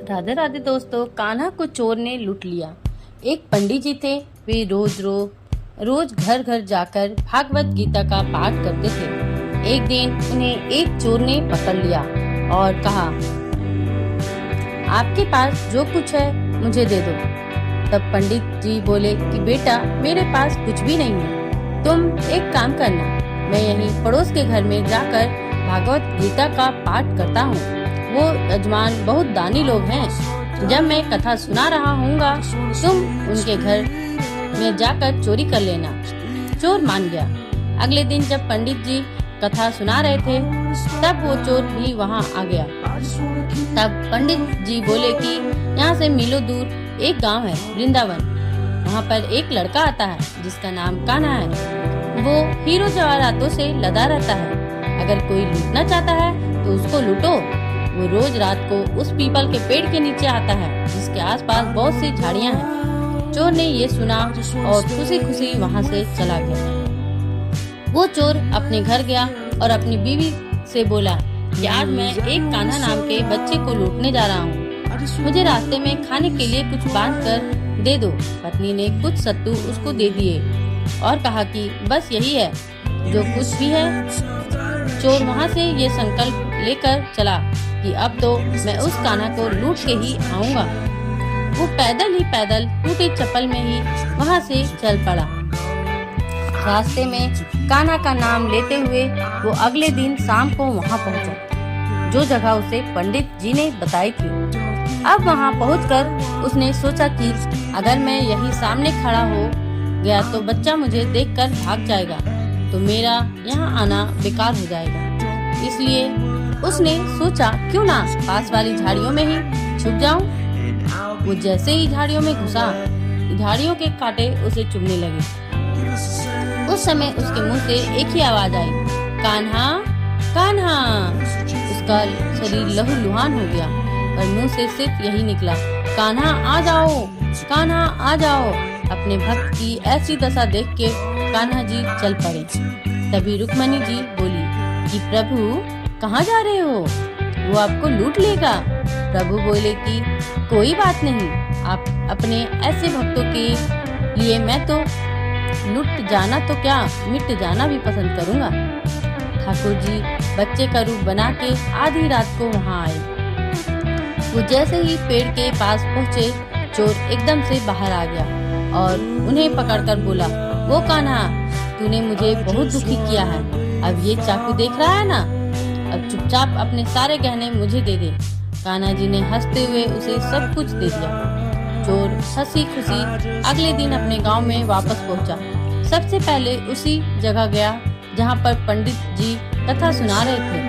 राधे राधे दोस्तों। कान्हा को चोर ने लूट लिया। एक पंडित जी थे। वे रोज घर घर जाकर भागवत गीता का पाठ करते थे। एक दिन उन्हें एक चोर ने पकड़ लिया और कहा, आपके पास जो कुछ है मुझे दे दो। तब पंडित जी बोले कि बेटा, मेरे पास कुछ भी नहीं है। तुम एक काम करना, मैं यहीं पड़ोस के घर में जाकर भागवत गीता का पाठ करता हूँ। वो यजमान बहुत दानी लोग हैं। जब मैं कथा सुना रहा हूँगा, तुम उनके घर में जाकर चोरी कर लेना। चोर मान गया। अगले दिन जब पंडित जी कथा सुना रहे थे, तब वो चोर भी वहाँ आ गया। तब पंडित जी बोले कि यहाँ से मीलों दूर एक गांव है, वृंदावन। वहाँ पर एक लड़का आता है जिसका नाम कान्हा है। वो हीरो जवाहरातों से लदा रहता है। अगर कोई लूटना चाहता है तो उसको लूटो। वो रोज रात को उस पीपल के पेड़ के नीचे आता है जिसके आसपास बहुत सी झाड़ियाँ हैं। चोर ने ये सुना और खुशी खुशी वहाँ से चला गया। वो चोर अपने घर गया और अपनी बीवी से बोला कि आज मैं एक कान्हा नाम के बच्चे को लूटने जा रहा हूँ। मुझे रास्ते में खाने के लिए कुछ बांध कर दे दो। पत्नी ने कुछ सत्तू उसको दे दिए और कहा कि बस यही है जो कुछ भी है। चोर वहाँ से ये संकल्प लेकर चला कि अब तो मैं उस कान्हा को लूट के ही आऊंगा। वो पैदल टूटे चप्पल में ही वहाँ से चल पड़ा। रास्ते में कान्हा का नाम लेते हुए वो अगले दिन शाम को वहाँ पहुँचा, जो जगह उसे पंडित जी ने बताई थी। अब वहाँ पहुँचकर उसने सोचा कि अगर मैं यही सामने खड़ा हो गया तो बच्चा मुझे देखकर भाग जाएगा, तो मेरा यहाँ आना बेकार हो जाएगा। इसलिए उसने सोचा क्यों ना पास वाली झाड़ियों में ही छुप जाऊं। वो जैसे ही झाड़ियों में घुसा, झाड़ियों के कांटे उसे चुभने लगे। उस समय उसके मुंह से एक ही आवाज आई, कान्हा कान्हा। उसका शरीर लहूलुहान हो गया, पर मुंह से सिर्फ यही निकला, कान्हा आ जाओ, कान्हा आ जाओ। अपने भक्त की ऐसी दशा देख के कान्हा जी चल पड़े। तभी रुक्मणी जी बोली कि प्रभु कहाँ जा रहे हो? वो आपको लूट लेगा। प्रभु बोले कि कोई बात नहीं, आप अपने ऐसे भक्तों के लिए मैं तो लूट जाना तो क्या, मिट जाना भी पसंद करूँगा। ठाकुर जी बच्चे का रूप बना के आधी रात को वहाँ आए। वो जैसे ही पेड़ के पास पहुँचे, चोर एकदम से बाहर आ गया और उन्हें पकड़कर बोला, वो कान्हा, तूने मुझे बहुत दुखी किया है। अब ये चाकू देख रहा है ना, अब चुपचाप अपने सारे गहने मुझे दे दे। कान्हा जी ने हंसते हुए उसे सब कुछ दे दिया। चोर हंसी खुशी अगले दिन अपने गांव में वापस पहुंचा। सबसे पहले उसी जगह गया जहां पर पंडित जी कथा सुना रहे थे।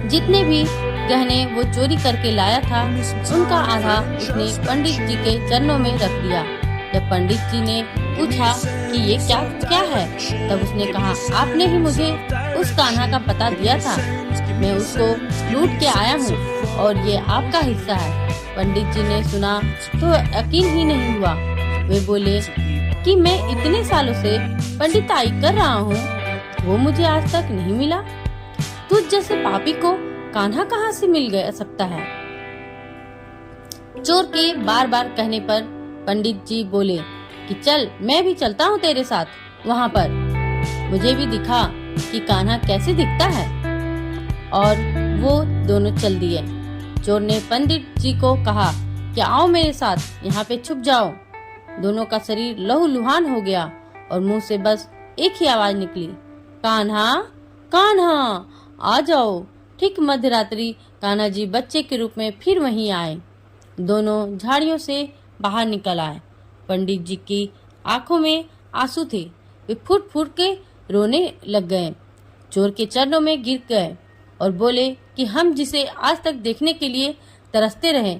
जितने भी गहने वो चोरी करके लाया था, उनका आधा उसने पंडित जी के चरणों में रख दिया। जब पंडित जी ने पूछा कि ये क्या है, तब उसने कहा, आपने ही मुझे उस कान्हा का पता दिया था। मैं उसको लूट के आया हूँ और ये आपका हिस्सा है। पंडित जी ने सुना तो यकीन ही नहीं हुआ। वे बोले कि मैं इतने सालों से पंडिताई कर रहा हूँ, वो मुझे आज तक नहीं मिला। तुझ जैसे पापी को कान्हा कहाँ से मिल गया सकता है? चोर के बार बार कहने पर पंडित जी बोले कि चल, मैं भी चलता हूँ तेरे साथ वहाँ पर, मुझे भी दिखा कि कान्हा कैसे दिखता है। और वो दोनों चल दिए। चोर ने पंडित जी को कहा कि आओ मेरे साथ, यहाँ पे छुप जाओ। दोनों का शरीर लहूलुहान हो गया और मुंह से बस एक ही आवाज निकली, कान्हा कान्हा आ जाओ। ठीक मध्यरात्रि कान्हा जी बच्चे के रूप में फिर वहीं आए। दोनों झाड़ियों से बाहर निकल आए। पंडित जी की आंखों में आंसू थे। वे फुट फुट के रोने लग गए, चोर के चरणों में गिर गए और बोले कि हम जिसे आज तक देखने के लिए तरसते रहे,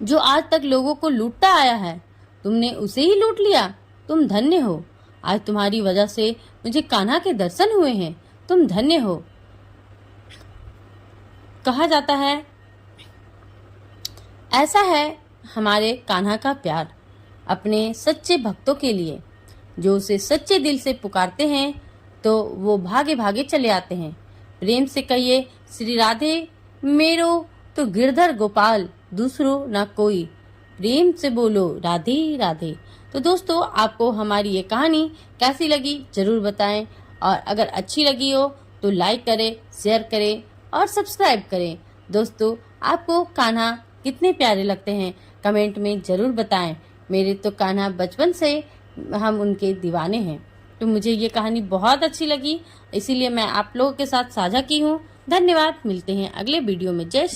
जो आज तक लोगों को लूटता आया है, तुमने उसे ही लूट लिया। तुम धन्य हो। आज तुम्हारी वजह से मुझे कान्हा के दर्शन हुए हैं। तुम धन्य हो। कहा जाता है, ऐसा है हमारे कान्हा का प्यार अपने सच्चे भक्तों के लिए। जो उसे सच्चे दिल से पुकारते हैं तो वो भागे भागे चले आते हैं। प्रेम से कहिए, श्री राधे मेरो तो गिरधर गोपाल दूसरो ना कोई, प्रेम से बोलो राधे राधे। तो दोस्तों, आपको हमारी ये कहानी कैसी लगी जरूर बताएं, और अगर अच्छी लगी हो तो लाइक करें, शेयर करें और सब्सक्राइब करें। दोस्तों, आपको कान्हा कितने प्यारे लगते हैं कमेंट में जरूर बताएं। मेरे तो कान्हा बचपन से हम उनके दीवाने हैं। तो मुझे ये कहानी बहुत अच्छी लगी, इसीलिए मैं आप लोगों के साथ साझा की हूँ। धन्यवाद। मिलते हैं अगले वीडियो में। जय